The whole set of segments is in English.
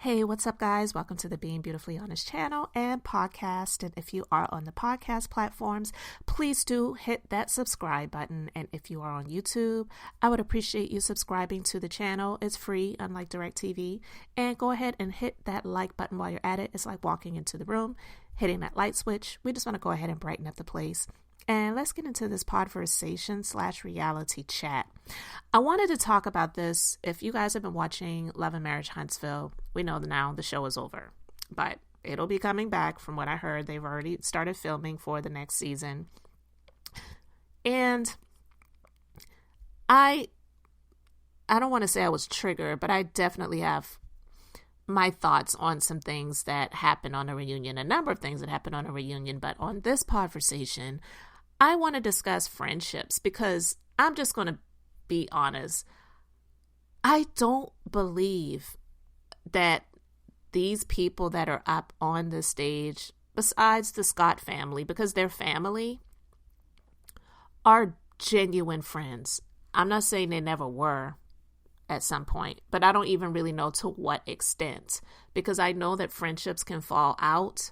Hey, what's up, guys? Welcome to the Being Beautifully Honest channel and podcast. And if you are on the podcast platforms, please do hit that subscribe button. And if you are on YouTube, I would appreciate you subscribing to the channel. It's free, unlike DirecTV. And go ahead and hit that like button while you're at it. It's like walking into the room, hitting that light switch. We just want to go ahead and brighten up the place. And let's get into this podversation/reality chat. I wanted to talk about this. If you guys have been watching Love Marriage Huntsville, we know now the show is over, but it'll be coming back. From what I heard, they've already started filming for the next season. And I don't want to say I was triggered, but I definitely have my thoughts on some things that happened on a reunion, a number of things that happened on a reunion. But on this podversation, I want to discuss friendships because I'm just going to be honest. I don't believe that these people that are up on the stage, besides the Scott family, because they're family, are genuine friends. I'm not saying they never were at some point, but I don't even really know to what extent, because I know that friendships can fall out,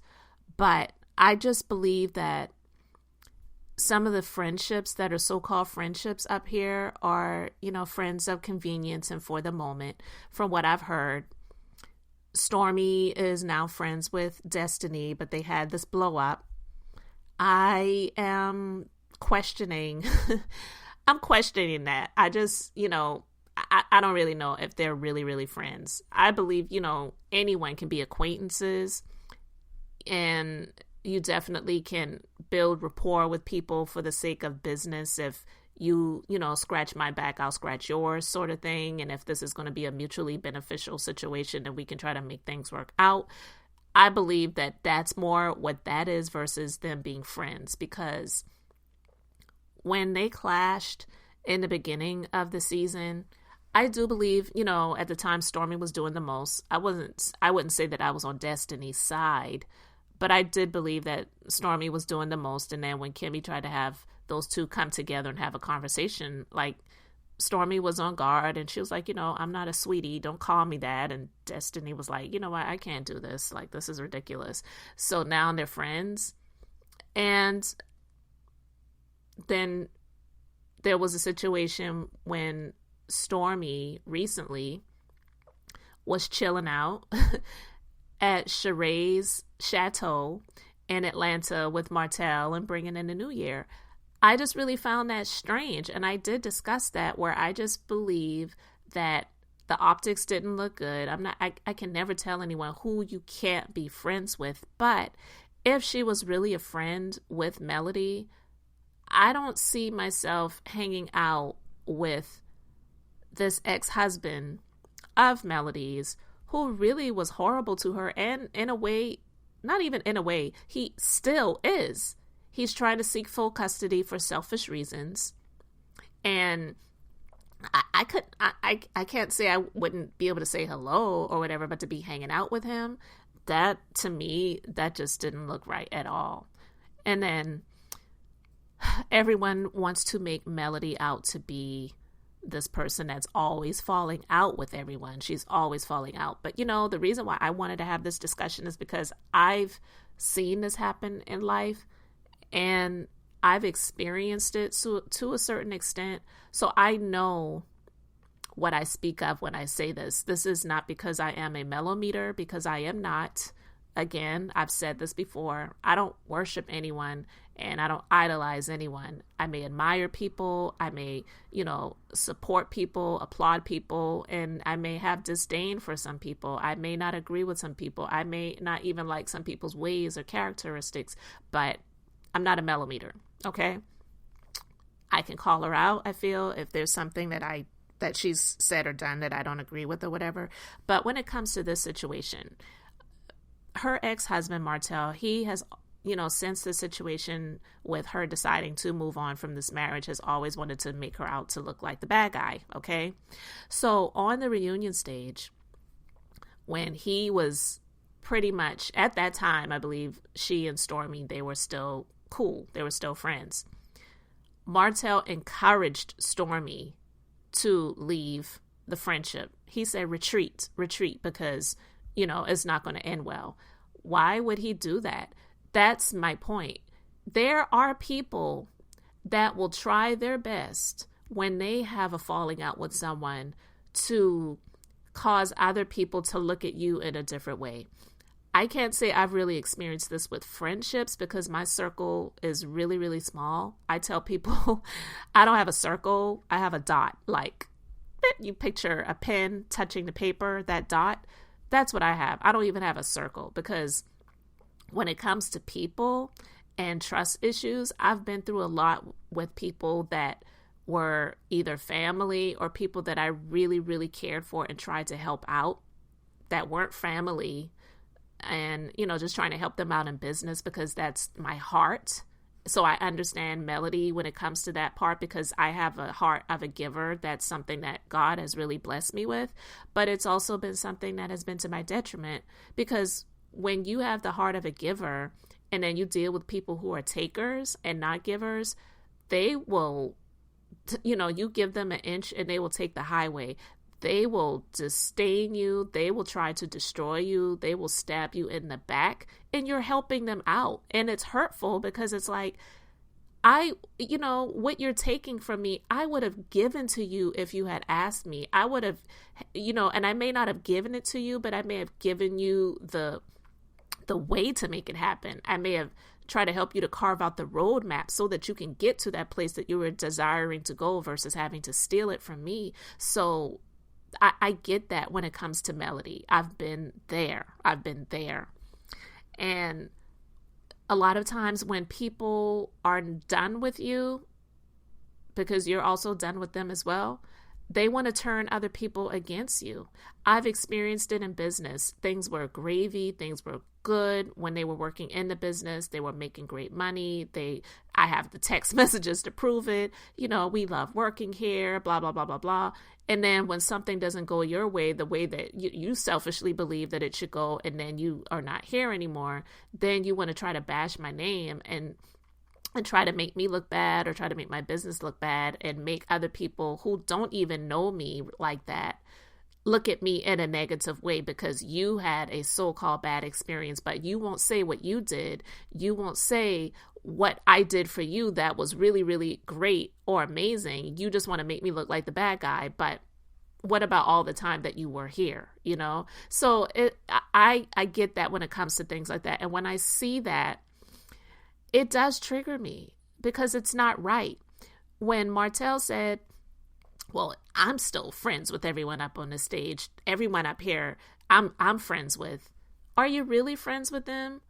but I just believe that some of the friendships that are so-called friendships up here are, friends of convenience and for the moment. From what I've heard, Stormy is now friends with Destiny, but they had this blow up. I am questioning, I'm questioning that. I just, I don't really know if they're really, really friends. I believe, anyone can be acquaintances, and you definitely can build rapport with people for the sake of business. If you scratch my back, I'll scratch yours, sort of thing. And if this is going to be a mutually beneficial situation, then we can try to make things work out. I believe that that's more what that is versus them being friends, because when they clashed in the beginning of the season, I do believe, at the time Stormy was doing the most. I wouldn't say that I was on Destiny's side, but I did believe that Stormy was doing the most. And then when Kimmy tried to have those two come together and have a conversation, like, Stormy was on guard and she was like, I'm not a sweetie. Don't call me that. And Destiny was like, you know what? I can't do this. Like, this is ridiculous. So now they're friends. And then there was a situation when Stormy recently was chilling out at Sheree's chateau in Atlanta with Martell and bringing in the new year. I just really found that strange. And I did discuss that, where I just believe that the optics didn't look good. I can never tell anyone who you can't be friends with. But if she was really a friend with Melody, I don't see myself hanging out with this ex-husband of Melody's, who really was horrible to her, and in a way, not even in a way, he still is. He's trying to seek full custody for selfish reasons. And I can't say I wouldn't be able to say hello or whatever, but to be hanging out with him, that, to me, that just didn't look right at all. And then everyone wants to make Melody out to be this person that's always falling out with everyone. She's always falling out. But, the reason why I wanted to have this discussion is because I've seen this happen in life, and I've experienced it to a certain extent. So I know what I speak of when I say this. This is not because I am a mellometer, because I am not. Again, I've said this before. I don't worship anyone, and I don't idolize anyone. I may admire people. I may, support people, applaud people, and I may have disdain for some people. I may not agree with some people. I may not even like some people's ways or characteristics, but I'm not a mellometer, okay? I can call her out, I feel, if there's something that she's said or done that I don't agree with or whatever. But when it comes to this situation, her ex-husband, Martell, he has, since the situation with her deciding to move on from this marriage, has always wanted to make her out to look like the bad guy, okay? So on the reunion stage, when he was pretty much, at that time, I believe she and Stormy, they were still cool. They were still friends. Martell encouraged Stormy to leave the friendship. He said, retreat, because it's not going to end well. Why would he do that? That's my point. There are people that will try their best when they have a falling out with someone to cause other people to look at you in a different way. I can't say I've really experienced this with friendships because my circle is really, really small. I tell people I don't have a circle. I have a dot. Like you picture a pen touching the paper, that dot. That's what I have. I don't even have a circle because when it comes to people and trust issues, I've been through a lot with people that were either family or people that I really, really cared for and tried to help out that weren't family. And, just trying to help them out in business because that's my heart. So I understand Melody when it comes to that part because I have a heart of a giver. That's something that God has really blessed me with. But it's also been something that has been to my detriment because when you have the heart of a giver and then you deal with people who are takers and not givers, they will, you give them an inch and they will take the highway. They will disdain you. They will try to destroy you. They will stab you in the back and you're helping them out. And it's hurtful because it's like, what you're taking from me, I would have given to you if you had asked me. I would have, and I may not have given it to you, but I may have given you the way to make it happen. I may have tried to help you to carve out the roadmap so that you can get to that place that you were desiring to go versus having to steal it from me. So I get that when it comes to Melody. I've been there. And a lot of times when people are done with you, because you're also done with them as well, they want to turn other people against you. I've experienced it in business. Things were gravy. Things were good when they were working in the business. They were making great money. I have the text messages to prove it. We love working here, blah, blah, blah, blah, blah. And then when something doesn't go your way, the way that you selfishly believe that it should go, and then you are not here anymore, then you want to try to bash my name and try to make me look bad or try to make my business look bad and make other people who don't even know me like that look at me in a negative way because you had a so-called bad experience, but you won't say what you did. You won't say what I did for you that was really, really great or amazing. You just want to make me look like the bad guy. But what about all the time that you were here, So I get that when it comes to things like that. And when I see that, it does trigger me because it's not right. When Martell said, well, I'm still friends with everyone up on the stage, everyone up here, I'm friends with. Are you really friends with them?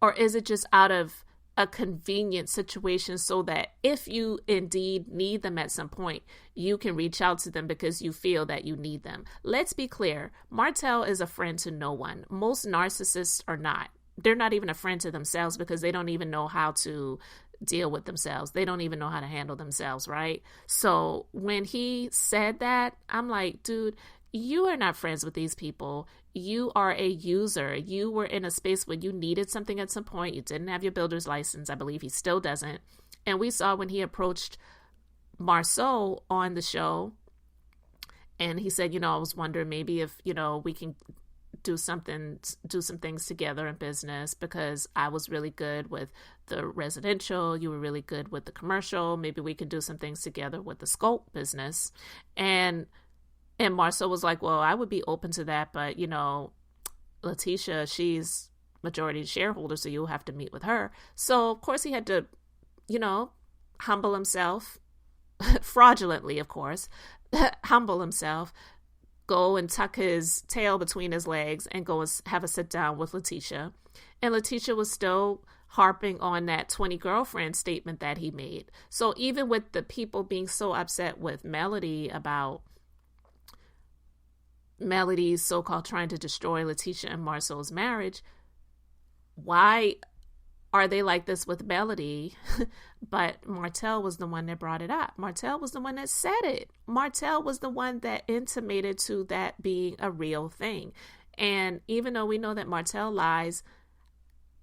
Or is it just out of a convenient situation so that if you indeed need them at some point, you can reach out to them because you feel that you need them? Let's be clear. Martell is a friend to no one. Most narcissists are not. They're not even a friend to themselves because they don't even know how to deal with themselves. They don't even know how to handle themselves, right? So when he said that, I'm like, dude, you are not friends with these people. You are a user. You were in a space where you needed something at some point. You didn't have your builder's license. I believe he still doesn't. And we saw when he approached Marceau on the show, and he said, I was wondering maybe if, we can do some things together in business because I was really good with the residential. You were really good with the commercial. Maybe we could do some things together with the scope business. And Marceau was like, well, I would be open to that. But, Letitia, she's majority shareholder, so you'll have to meet with her. So, of course, he had to, humble himself, fraudulently, of course, humble himself, go and tuck his tail between his legs and go and have a sit down with Letitia. And Letitia was still harping on that 20 girlfriend statement that he made. So even with the people being so upset with Melody about Melody's so-called trying to destroy Letitia and Marceau's marriage, why are they like this with Melody? But Martell was the one that brought it up. Martell was the one that said it. Martell was the one that intimated to that being a real thing. And even though we know that Martell lies,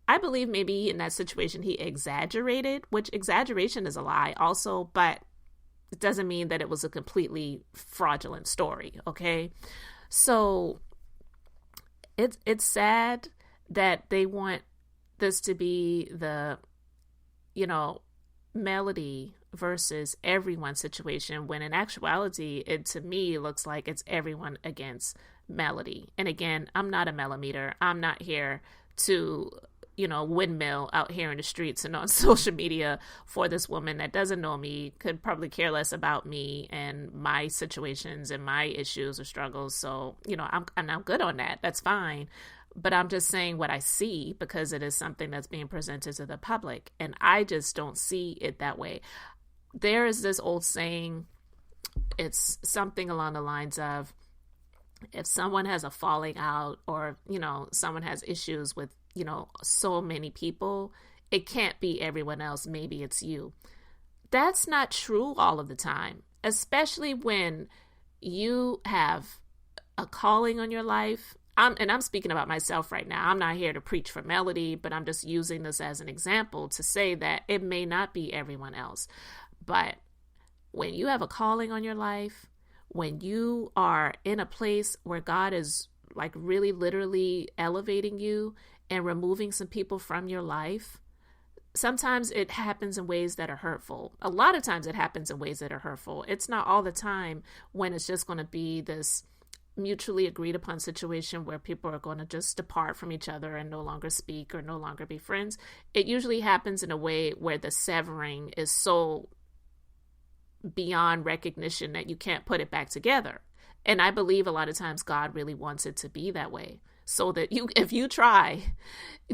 I believe maybe in that situation he exaggerated, which exaggeration is a lie also, but it doesn't mean that it was a completely fraudulent story, okay? So it's sad that they want this to be the, you know, Melody versus everyone situation, when in actuality, it to me looks like it's everyone against Melody. And again, I'm not a mellometer. I'm not here to, you know, windmill out here in the streets and on social media for this woman that doesn't know me, could probably care less about me and my situations and my issues or struggles. So, you know, I'm good on that. That's fine. But I'm just saying what I see, because it is something that's being presented to the public. And I just don't see it that way. There is this old saying, it's something along the lines of, if someone has a falling out, or, you know, someone has issues with, you know, so many people, it can't be everyone else. Maybe it's you. That's not true all of the time, especially when you have a calling on your life. I'm speaking about myself right now. I'm not here to preach for Melody, but I'm just using this as an example to say that it may not be everyone else. But when you have a calling on your life, when you are in a place where God is like really literally elevating you and removing some people from your life, sometimes it happens in ways that are hurtful. A lot of times it happens in ways that are hurtful. It's not all the time when it's just going to be this mutually agreed upon situation where people are going to just depart from each other and no longer speak or no longer be friends. It usually happens in a way where the severing is so beyond recognition that you can't put it back together. And I believe a lot of times God really wants it to be that way, so that if you try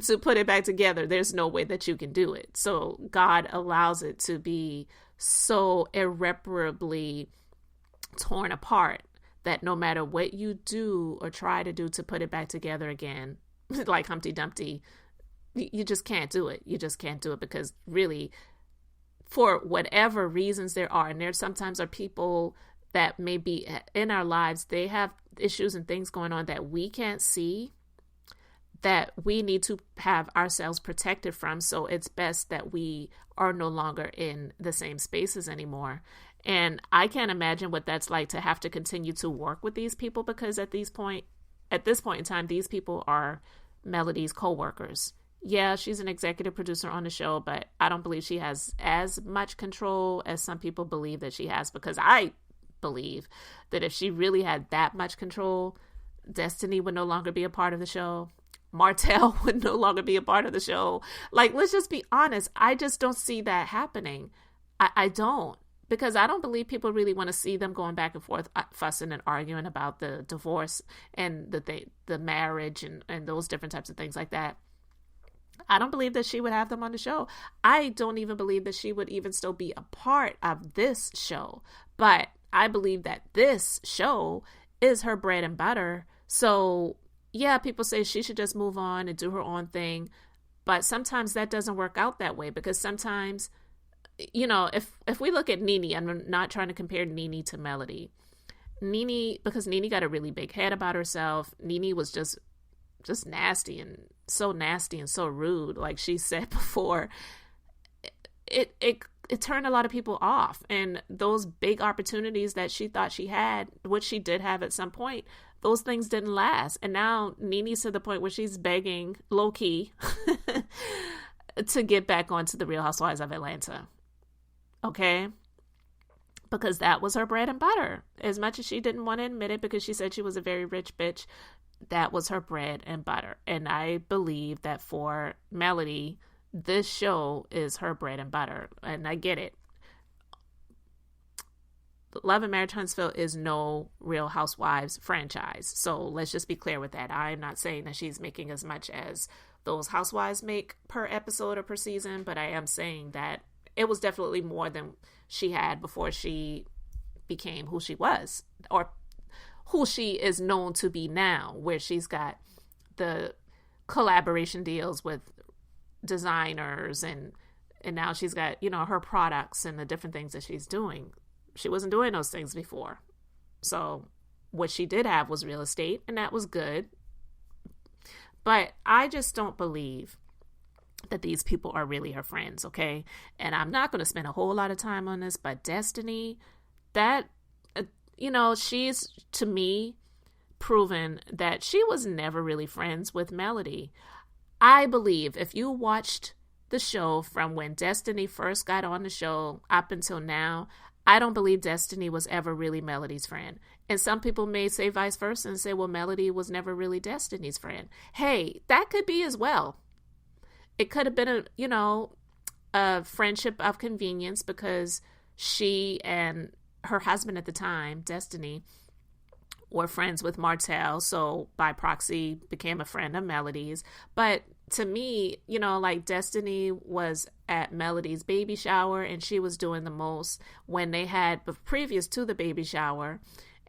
to put it back together, there's no way that you can do it. So God allows it to be so irreparably torn apart that no matter what you do or try to do to put it back together again, like Humpty Dumpty, you just can't do it. You just can't do it, because really, for whatever reasons there are, and there sometimes are people that may be in our lives, they have issues and things going on that we can't see, that we need to have ourselves protected from. So it's best that we are no longer in the same spaces anymore. And I can't imagine what that's like to have to continue to work with these people, because at this point in time, these people are Melody's co-workers. Yeah, she's an executive producer on the show, but I don't believe she has as much control as some people believe that she has, because I believe that if she really had that much control, Destiny would no longer be a part of the show. Martell would no longer be a part of the show. Like, let's just be honest. I just don't see that happening. I don't. Because I don't believe people really want to see them going back and forth, fussing and arguing about the divorce and the marriage and those different types of things like that. I don't believe that she would have them on the show. I don't even believe that she would even still be a part of this show. But I believe that this show is her bread and butter. So, yeah, people say she should just move on and do her own thing. But sometimes that doesn't work out that way, because sometimes, you know, if we look at Nene, I'm not trying to compare Nene to Melody. Nene, because Nene got a really big head about herself. Nene was just nasty and so rude. Like she said before, it turned a lot of people off. And those big opportunities that she thought she had, which she did have at some point, those things didn't last. And now Nene's to the point where she's begging low key to get back onto the Real Housewives of Atlanta. Okay? Because that was her bread and butter. As much as she didn't want to admit it, because she said she was a very rich bitch, that was her bread and butter. And I believe that for Melody, this show is her bread and butter. And I get it. Love and Marriage Huntsville is no Real Housewives franchise. So let's just be clear with that. I'm not saying that she's making as much as those housewives make per episode or per season, but I am saying that it was definitely more than she had before she became who she was, or who she is known to be now, where she's got the collaboration deals with designers and now she's got, you know, her products and the different things that she's doing. She wasn't doing those things before. So what she did have was real estate, and that was good. But I just don't believe that these people are really her friends, okay? And I'm not going to spend a whole lot of time on this, but Destiny, that, you know, she's, to me, proven that she was never really friends with Melody. I believe if you watched the show from when Destiny first got on the show up until now, I don't believe Destiny was ever really Melody's friend. And some people may say vice versa and say, well, Melody was never really Destiny's friend. Hey, that could be as well. It could have been a friendship of convenience because she and her husband at the time, Destiny, were friends with Martell, so by proxy became a friend of Melody's. But to me, like Destiny was at Melody's baby shower and she was doing the most when they had, previous to the baby shower,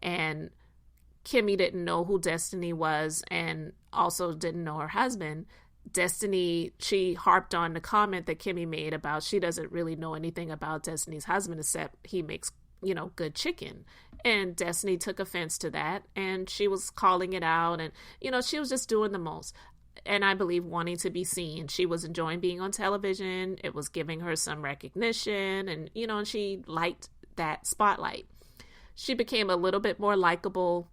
and Kimmy didn't know who Destiny was and also didn't know her husband. Destiny, she harped on the comment that Kimmy made about she doesn't really know anything about Destiny's husband except he makes good chicken. And Destiny took offense to that and she was calling it out and, she was just doing the most. And I believe wanting to be seen. She was enjoying being on television. It was giving her some recognition and, and she liked that spotlight. She became a little bit more likable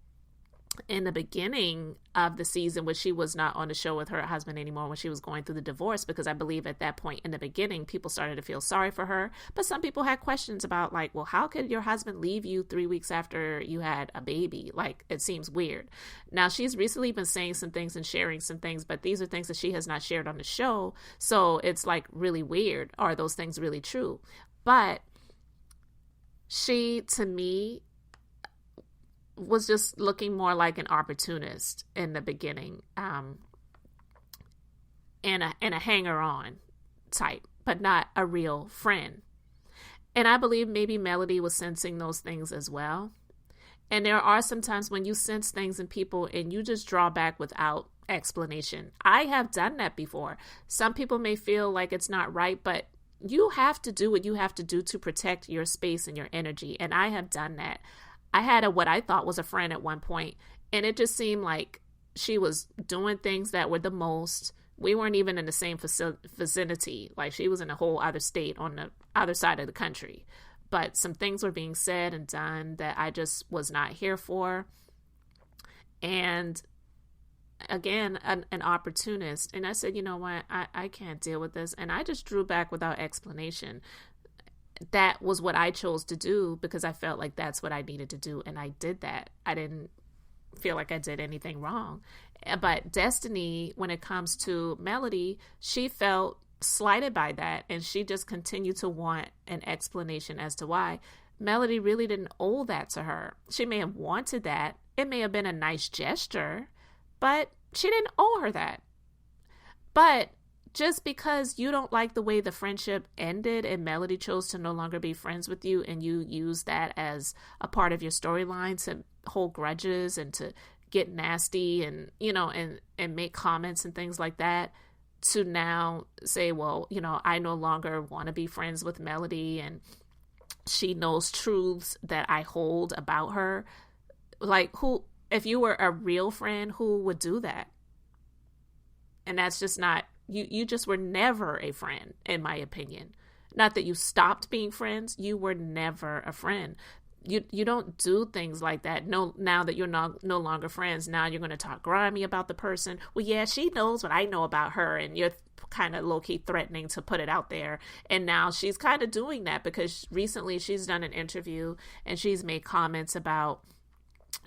in the beginning of the season when she was not on the show with her husband anymore, when she was going through the divorce, because I believe at that point in the beginning, people started to feel sorry for her. But some people had questions about like, well, how could your husband leave you 3 weeks after you had a baby? Like, it seems weird. Now, she's recently been saying some things and sharing some things, but these are things that she has not shared on the show. So it's like really weird. Are those things really true? But she, to me, was just looking more like an opportunist in the beginning, and a hanger-on type, but not a real friend. And I believe maybe Melody was sensing those things as well. And there are some times when you sense things in people and you just draw back without explanation. I have done that before. Some people may feel like it's not right, but you have to do what you have to do to protect your space and your energy. And I have done that. I had what I thought was a friend at one point, and it just seemed like she was doing things that were the most. We weren't even in the same vicinity. Like, she was in a whole other state on the other side of the country. But some things were being said and done that I just was not here for. And again, an opportunist. And I said, you know what, I can't deal with this. And I just drew back without explanation. That was what I chose to do because I felt like that's what I needed to do. And I did that. I didn't feel like I did anything wrong. But Destiny, when it comes to Melody, she felt slighted by that. And she just continued to want an explanation as to why. Melody really didn't owe that to her. She may have wanted that. It may have been a nice gesture, but she didn't owe her that. But just because you don't like the way the friendship ended and Melody chose to no longer be friends with you and you use that as a part of your storyline to hold grudges and to get nasty and, and make comments and things like that, to now say, well, I no longer want to be friends with Melody and she knows truths that I hold about her. Like, who, if you were a real friend, who would do that? And that's just not, you just were never a friend, in my opinion. Not that you stopped being friends, you were never a friend. You don't do things like that. No, now that you're no longer friends, now you're going to talk grimy about the person. Well, yeah, she knows what I know about her, and you're kind of low-key threatening to put it out there. And now she's kind of doing that because recently she's done an interview and she's made comments about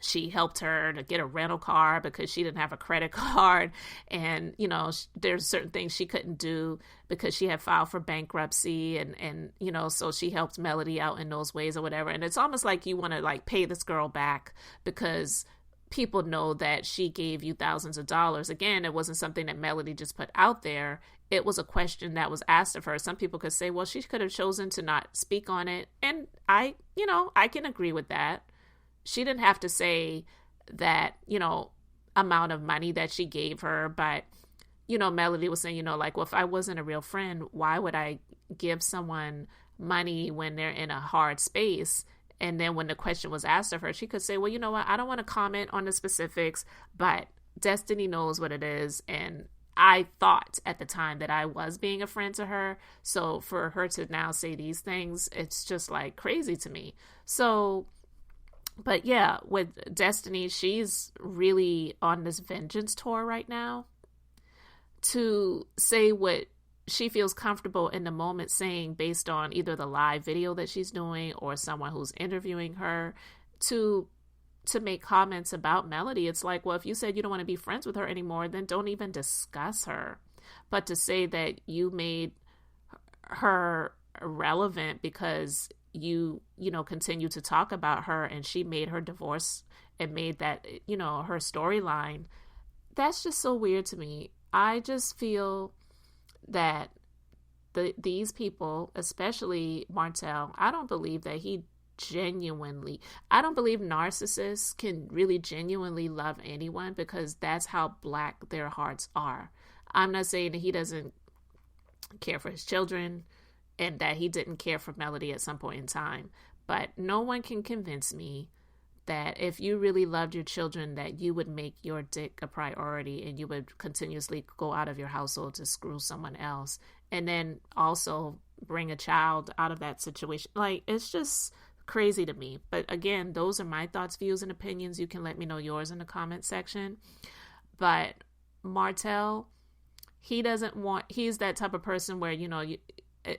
she helped her to get a rental car because she didn't have a credit card. And, there's certain things she couldn't do because she had filed for bankruptcy. And so she helped Melody out in those ways or whatever. And it's almost like you want to like pay this girl back because people know that she gave you thousands of dollars. Again, it wasn't something that Melody just put out there. It was a question that was asked of her. Some people could say, well, she could have chosen to not speak on it. And I can agree with that. She didn't have to say that, amount of money that she gave her. But, Melody was saying, like, well, if I wasn't a real friend, why would I give someone money when they're in a hard space? And then when the question was asked of her, she could say, well, you know what? I don't want to comment on the specifics, but Destiny knows what it is. And I thought at the time that I was being a friend to her. So for her to now say these things, it's just like crazy to me. So But yeah, with Destiny, she's really on this vengeance tour right now to say what she feels comfortable in the moment saying based on either the live video that she's doing or someone who's interviewing her to make comments about Melody. It's like, well, if you said you don't want to be friends with her anymore, then don't even discuss her. But to say that you made her relevant because you continue to talk about her and she made her divorce and made that, her storyline, that's just so weird to me. I just feel that these people, especially Martell, I don't believe that I don't believe narcissists can really genuinely love anyone because that's how black their hearts are. I'm not saying that he doesn't care for his children and that he didn't care for Melody at some point in time, but no one can convince me that if you really loved your children, that you would make your dick a priority and you would continuously go out of your household to screw someone else and then also bring a child out of that situation. Like, it's just crazy to me. But again, those are my thoughts, views, and opinions. You can let me know yours in the comment section. But Martell, he's that type of person where,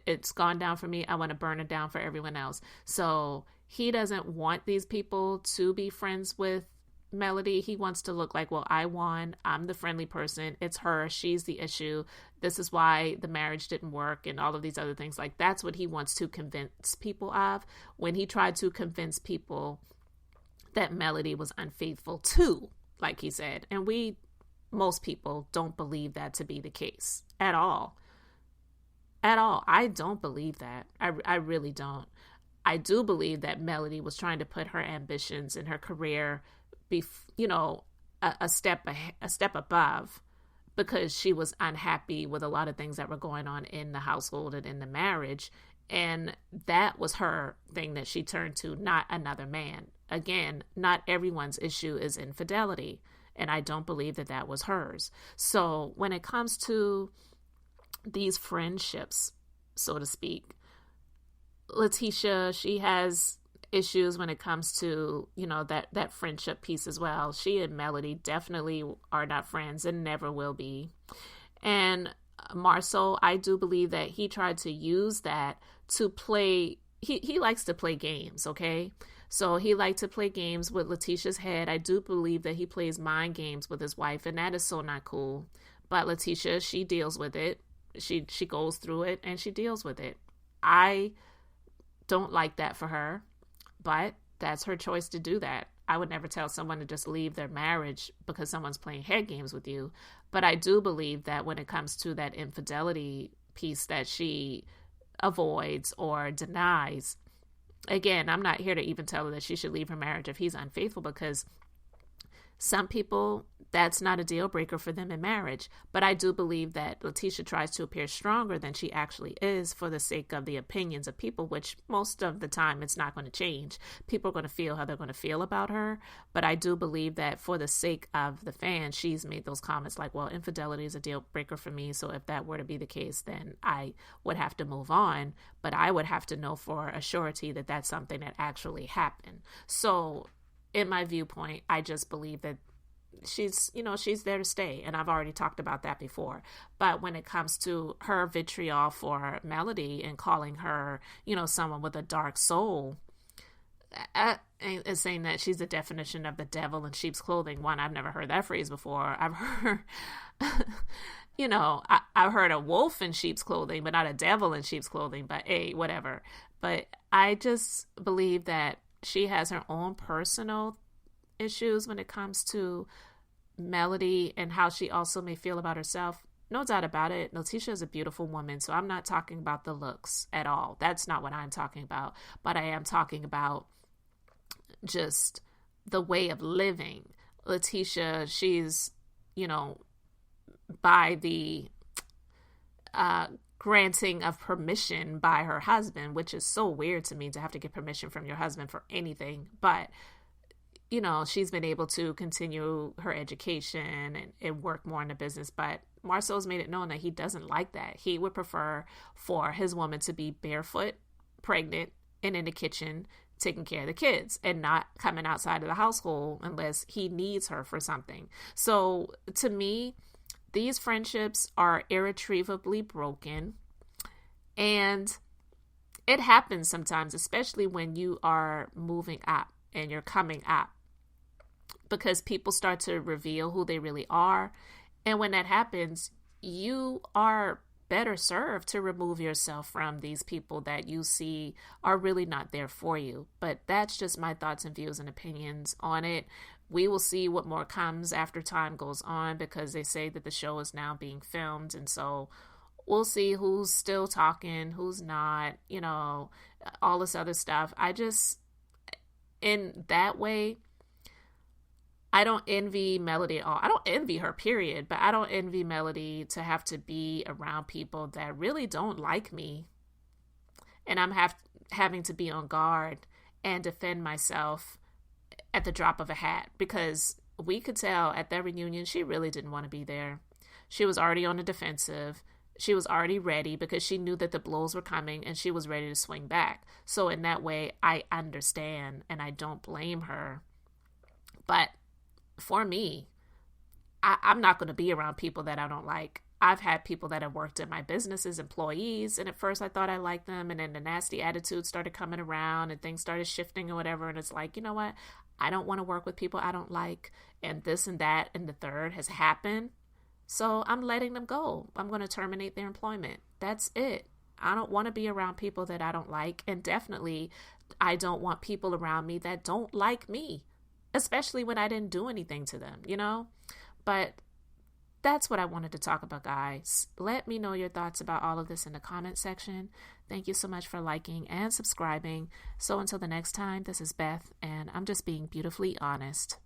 it's gone down for me, I want to burn it down for everyone else. So he doesn't want these people to be friends with Melody. He wants to look like, well, I won. I'm the friendly person. It's her. She's the issue. This is why the marriage didn't work and all of these other things. Like, that's what he wants to convince people of when he tried to convince people that Melody was unfaithful too, like he said. And most people don't believe that to be the case at all. At all. I don't believe that. I really don't. I do believe that Melody was trying to put her ambitions and her career a step above because she was unhappy with a lot of things that were going on in the household and in the marriage. And that was her thing that she turned to, not another man. Again, not everyone's issue is infidelity. And I don't believe that that was hers. So when it comes to these friendships, so to speak, Letitia, she has issues when it comes to, that friendship piece as well. She and Melody definitely are not friends and never will be. And Marceau, I do believe that he tried to use that to play. He likes to play games, okay? So he liked to play games with Letitia's head. I do believe that he plays mind games with his wife, and that is so not cool. But Letitia, she deals with it. She goes through it, and she deals with it. I don't like that for her, but that's her choice to do that. I would never tell someone to just leave their marriage because someone's playing head games with you. But I do believe that when it comes to that infidelity piece that she avoids or denies, again, I'm not here to even tell her that she should leave her marriage if he's unfaithful, because some people, that's not a deal breaker for them in marriage. But I do believe that Letitia tries to appear stronger than she actually is for the sake of the opinions of people, which most of the time it's not going to change. People are going to feel how they're going to feel about her. But I do believe that for the sake of the fans, she's made those comments like, well, infidelity is a deal breaker for me. So if that were to be the case, then I would have to move on. But I would have to know for a surety that that's something that actually happened. So in my viewpoint, I just believe that she's there to stay. And I've already talked about that before. But when it comes to her vitriol for Melody and calling her, someone with a dark soul, and saying that she's the definition of the devil in sheep's clothing. One, I've never heard that phrase before. I've heard, I've heard a wolf in sheep's clothing, but not a devil in sheep's clothing. But hey, whatever. But I just believe that she has her own personal issues when it comes to Melody and how she also may feel about herself. No doubt about it. Letitia is a beautiful woman, so I'm not talking about the looks at all. That's not what I'm talking about. But I am talking about just the way of living. Letitia, she's, by the granting of permission by her husband, which is so weird to me to have to get permission from your husband for anything. But, she's been able to continue her education and work more in the business. But Marceau's made it known that he doesn't like that. He would prefer for his woman to be barefoot, pregnant, and in the kitchen, taking care of the kids and not coming outside of the household unless he needs her for something. So to me, these friendships are irretrievably broken. And it happens sometimes, especially when you are moving up and you're coming up, because people start to reveal who they really are. And when that happens, you are better served to remove yourself from these people that you see are really not there for you. But that's just my thoughts and views and opinions on it. We will see what more comes after time goes on, because they say that the show is now being filmed. And so we'll see who's still talking, who's not, all this other stuff. In that way, I don't envy Melody at all. I don't envy her, period. But I don't envy Melody to have to be around people that really don't like me. And I'm having to be on guard and defend myself at the drop of a hat. Because we could tell at that reunion, she really didn't want to be there. She was already on the defensive. She was already ready because she knew that the blows were coming and she was ready to swing back. So in that way, I understand and I don't blame her. But for me, I'm not going to be around people that I don't like. I've had people that have worked in my business as employees, and at first I thought I liked them, and then the nasty attitude started coming around and things started shifting or whatever, and it's like, you know what? I don't want to work with people I don't like, and this and that and the third has happened. So I'm letting them go. I'm going to terminate their employment. That's it. I don't want to be around people that I don't like, and definitely I don't want people around me that don't like me. Especially when I didn't do anything to them, But that's what I wanted to talk about, guys. Let me know your thoughts about all of this in the comment section. Thank you so much for liking and subscribing. So until the next time, this is Beth, and I'm just being beautifully honest.